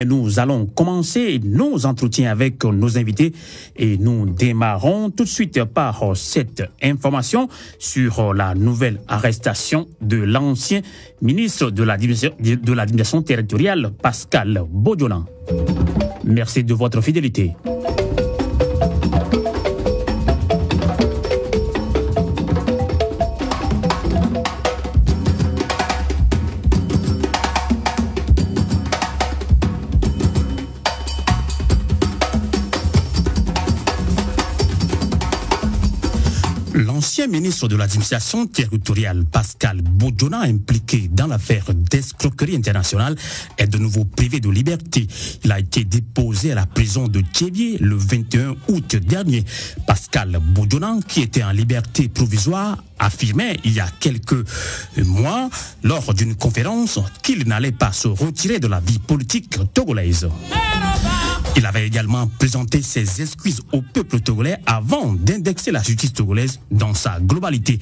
Nous allons commencer nos entretiens avec nos invités et nous démarrons tout de suite par cette information sur la nouvelle arrestation de l'ancien ministre de l'administration territoriale, Pascal Bodjolan. Merci de votre fidélité. L'ancien ministre de l'administration territoriale, Pascal Bodjolan, impliqué dans l'affaire d'escroquerie internationale, est de nouveau privé de liberté. Il a été déposé à la prison de Thiévié le 21 août dernier. Pascal Bodjolan, qui était en liberté provisoire, affirmait il y a quelques mois, lors d'une conférence, qu'il n'allait pas se retirer de la vie politique togolaise. Il avait également présenté ses excuses au peuple togolais avant d'indexer la justice togolaise dans sa globalité.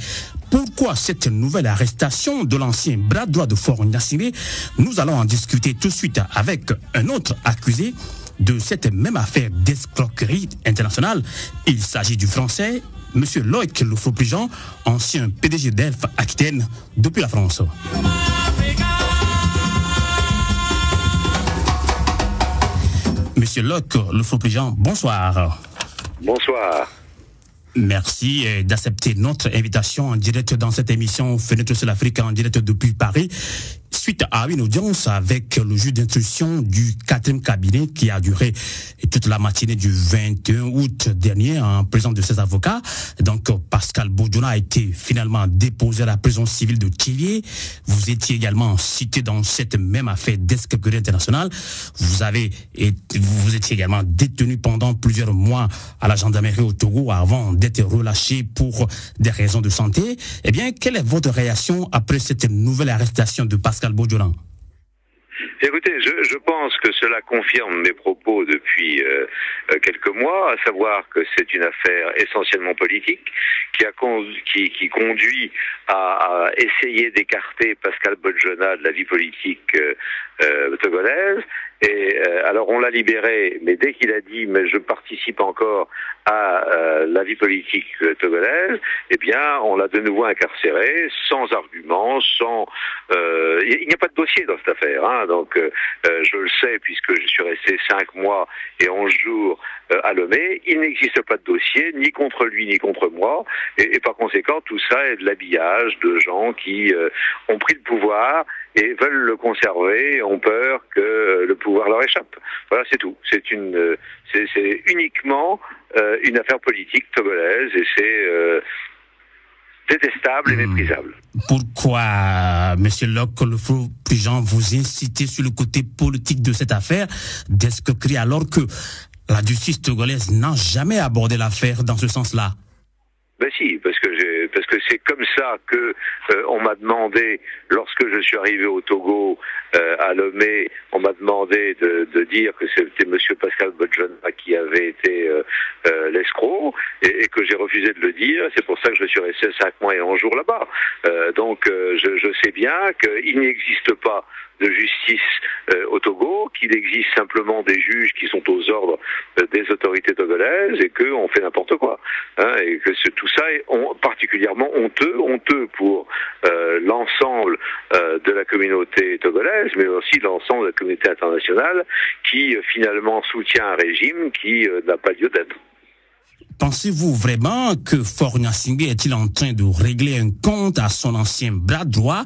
Pourquoi cette nouvelle arrestation de l'ancien bras droit de Faure Gnassingbé? Nous allons en discuter tout de suite avec un autre accusé de cette même affaire d'escroquerie internationale. Il s'agit du français M. Loïc Lefauprijean, ancien PDG d'Elf Aquitaine depuis la France. Monsieur Loïc Lefauprijean, bonsoir. Bonsoir. Merci d'accepter notre invitation en direct dans cette émission Fenêtre sur l'Afrique en direct depuis Paris. Suite à une audience avec le juge d'instruction du 4e cabinet qui a duré toute la matinée du 21 août dernier en présence de ses avocats. Donc, Pascal Bodjolan a été finalement déposé à la prison civile de Thiévié. Vous étiez également cité dans cette même affaire d'escroquerie internationale. Vous étiez également détenu pendant plusieurs mois à la gendarmerie au Togo avant d'être relâché pour des raisons de santé. Eh bien, quelle est votre réaction après cette nouvelle arrestation de Pascal Bodjolan? Écoutez, je pense que cela confirme mes propos depuis quelques mois, à savoir que c'est une affaire essentiellement politique qui conduit à essayer d'écarter Pascal Bodjolan de la vie politique togolaise. Et alors on l'a libéré, mais dès qu'il a dit mais je participe encore à la vie politique togolaise, eh bien on l'a de nouveau incarcéré sans argument, il n'y a pas de dossier dans cette affaire, hein, donc je le sais puisque je suis resté 5 mois et 11 jours à Lomé. Il n'existe pas de dossier ni contre lui ni contre moi, et par conséquent tout ça est de l'habillage de gens qui ont pris le pouvoir et veulent le conserver, ont peur que le pouvoir leur échappe. Voilà, c'est tout. C'est uniquement une affaire politique togolaise et c'est détestable et méprisable. Pourquoi, Monsieur Loïc Lefauprijean, vous incitez sur le côté politique de cette affaire d'escroquerie alors que la justice togolaise n'a jamais abordé l'affaire dans ce sens-là? Ben si, parce que c'est comme ça que on m'a demandé, lorsque je suis arrivé au Togo, à Lomé, on m'a demandé de dire que c'était Monsieur Pascal Bodjolan qui avait été l'escroc, et que j'ai refusé de le dire. C'est pour ça que je suis resté 5 mois et 11 jours là-bas. Donc je sais bien qu'il n'existe pas de justice au Togo, qu'il existe simplement des juges qui sont aux ordres des autorités togolaises et qu'on fait n'importe quoi, hein, et que tout ça est particulièrement honteux pour l'ensemble de la communauté togolaise, mais aussi l'ensemble de la communauté internationale qui finalement soutient un régime qui n'a pas lieu d'être. Pensez-vous vraiment que Faure Gnassingbé est-il en train de régler un compte à son ancien bras droit,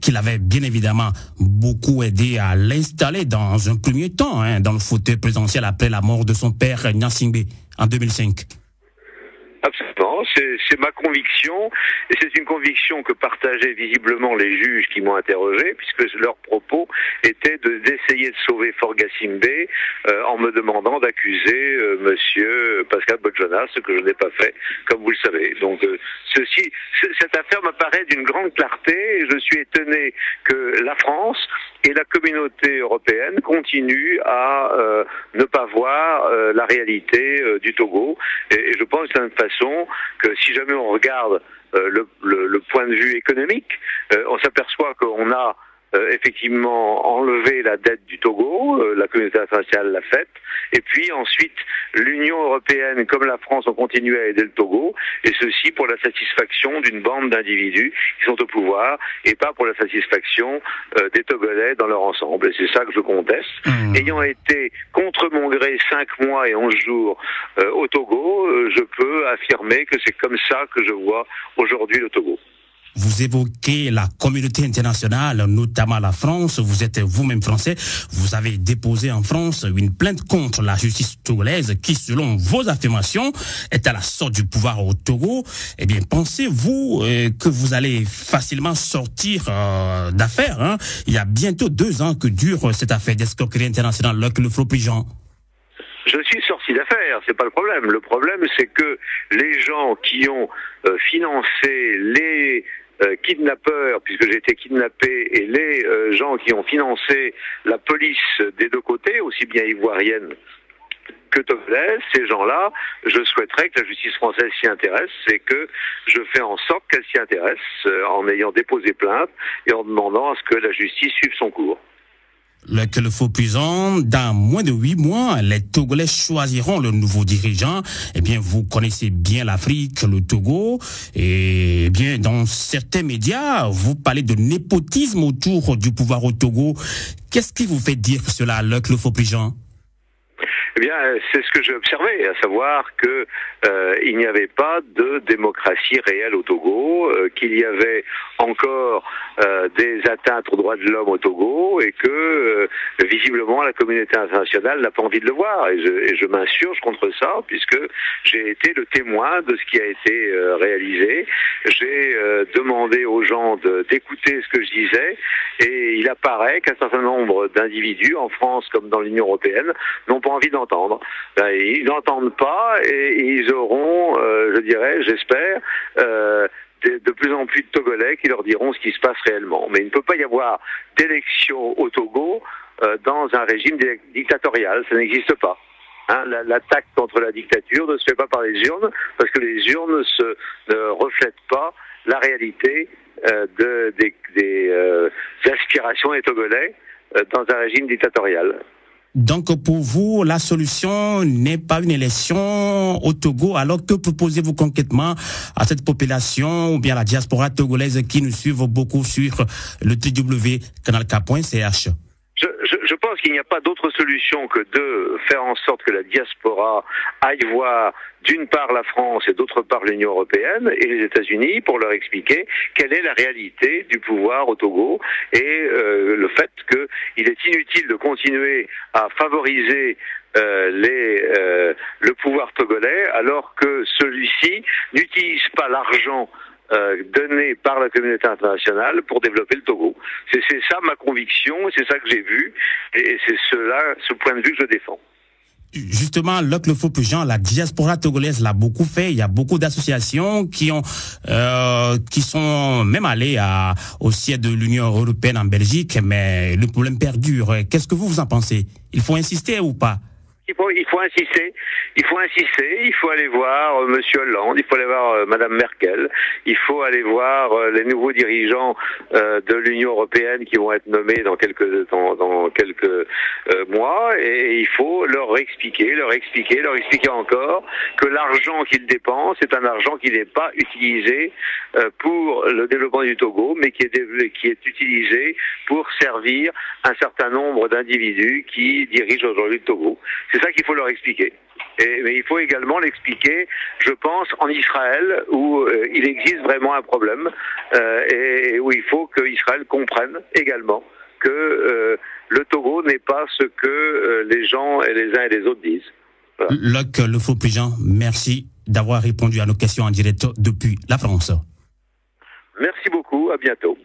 qu'il avait bien évidemment beaucoup aidé à l'installer dans un premier temps, hein, dans le fauteuil présidentiel après la mort de son père Gnassingbé en 2005? Absolument, c'est ma conviction, et c'est une conviction que partageaient visiblement les juges qui m'ont interrogé, puisque leur propos était d'essayer de sauver Faure Gnassingbé en me demandant d'accuser Monsieur Pascal Bodjolan, ce que je n'ai pas fait, comme vous le savez. Donc cette affaire me paraît d'une grande clarté, et je suis étonné que la France et la communauté européenne continuent à ne pas voir la réalité du Togo, et je pense de toute façon que si jamais on regarde le point de vue économique, on s'aperçoit qu'on a effectivement enlever la dette du Togo, la communauté internationale l'a faite, et puis ensuite l'Union européenne comme la France ont continué à aider le Togo, et ceci pour la satisfaction d'une bande d'individus qui sont au pouvoir, et pas pour la satisfaction des Togolais dans leur ensemble, et c'est ça que je conteste. Ayant été contre mon gré 5 mois et 11 jours au Togo, je peux affirmer que c'est comme ça que je vois aujourd'hui le Togo. Vous évoquez la communauté internationale, notamment la France. Vous êtes vous-même français. Vous avez déposé en France une plainte contre la justice togolaise qui, selon vos affirmations, est à la sorte du pouvoir au Togo. Eh bien, pensez-vous que vous allez facilement sortir d'affaire, hein? Il y a bientôt 2 ans que dure cette affaire d'escroquerie internationale, le Flot-Pigeon. Je suis sorti d'affaire, c'est pas le problème. Le problème, c'est que les gens qui ont financé les kidnappeurs, puisque j'ai été kidnappé, et les gens qui ont financé la police des 2 côtés, aussi bien ivoirienne que togolaise, ces gens-là, je souhaiterais que la justice française s'y intéresse, et que je fais en sorte qu'elle s'y intéresse en ayant déposé plainte et en demandant à ce que la justice suive son cours. Que le Flot-Pigeon, dans moins de 8 mois, les Togolais choisiront le nouveau dirigeant. Eh bien, vous connaissez bien l'Afrique, le Togo. Et eh bien, dans certains médias, vous parlez de népotisme autour du pouvoir au Togo. Qu'est-ce qui vous fait dire cela, le Flot-Pigeon? Eh bien, c'est ce que j'ai observé, à savoir que il n'y avait pas de démocratie réelle au Togo, qu'il y avait encore des atteintes aux droits de l'homme au Togo, et que visiblement la communauté internationale n'a pas envie de le voir. Et je m'insurge contre ça, puisque j'ai été le témoin de ce qui a été réalisé. J'ai demandé aux gens d'écouter ce que je disais, et il apparaît qu'un certain nombre d'individus, en France comme dans l'Union européenne, n'ont pas envie d'entendre. Ils n'entendent pas, et ils auront, je dirais, j'espère, de plus en plus de Togolais qui leur diront ce qui se passe réellement. Mais il ne peut pas y avoir d'élection au Togo dans un régime dictatorial, ça n'existe pas. Hein, l'attaque contre la dictature ne se fait pas par les urnes, parce que les urnes ne reflètent pas la réalité des aspirations des Togolais dans un régime dictatorial. Donc, pour vous, la solution n'est pas une élection au Togo. Alors, que proposez-vous concrètement à cette population ou bien à la diaspora togolaise qui nous suivent beaucoup sur le www.canalk.ch? Je pense qu'il n'y a pas d'autre solution que de faire en sorte que la diaspora aille voir d'une part la France et d'autre part l'Union européenne et les États-Unis pour leur expliquer quelle est la réalité du pouvoir au Togo et le fait qu'il est inutile de continuer à favoriser le pouvoir togolais alors que celui-ci n'utilise pas l'argent donné par la communauté internationale pour développer le Togo. C'est ça ma conviction, c'est ça que j'ai vu, et c'est ce point de vue que je défends. Justement, le Flot-Pigeon, la diaspora togolaise l'a beaucoup fait. Il y a beaucoup d'associations qui sont même allées au siège de l'Union européenne en Belgique, mais le problème perdure. Qu'est-ce que vous en pensez? Il faut insister ou pas? Il faut insister, il faut aller voir Monsieur Hollande, il faut aller voir Madame Merkel, il faut aller voir les nouveaux dirigeants de l'Union européenne qui vont être nommés dans quelques mois, et il faut leur expliquer encore que l'argent qu'ils dépensent est un argent qui n'est pas utilisé pour le développement du Togo, mais qui est utilisé pour servir un certain nombre d'individus qui dirigent aujourd'hui le Togo. C'est ça qu'il faut leur expliquer. Mais il faut également l'expliquer, je pense, en Israël, où il existe vraiment un problème, et où il faut qu'Israël comprenne également que le Togo n'est pas ce que les gens et les uns et les autres disent. Voilà. Le Flot-Pigeon, merci d'avoir répondu à nos questions en direct depuis la France. Merci beaucoup, à bientôt.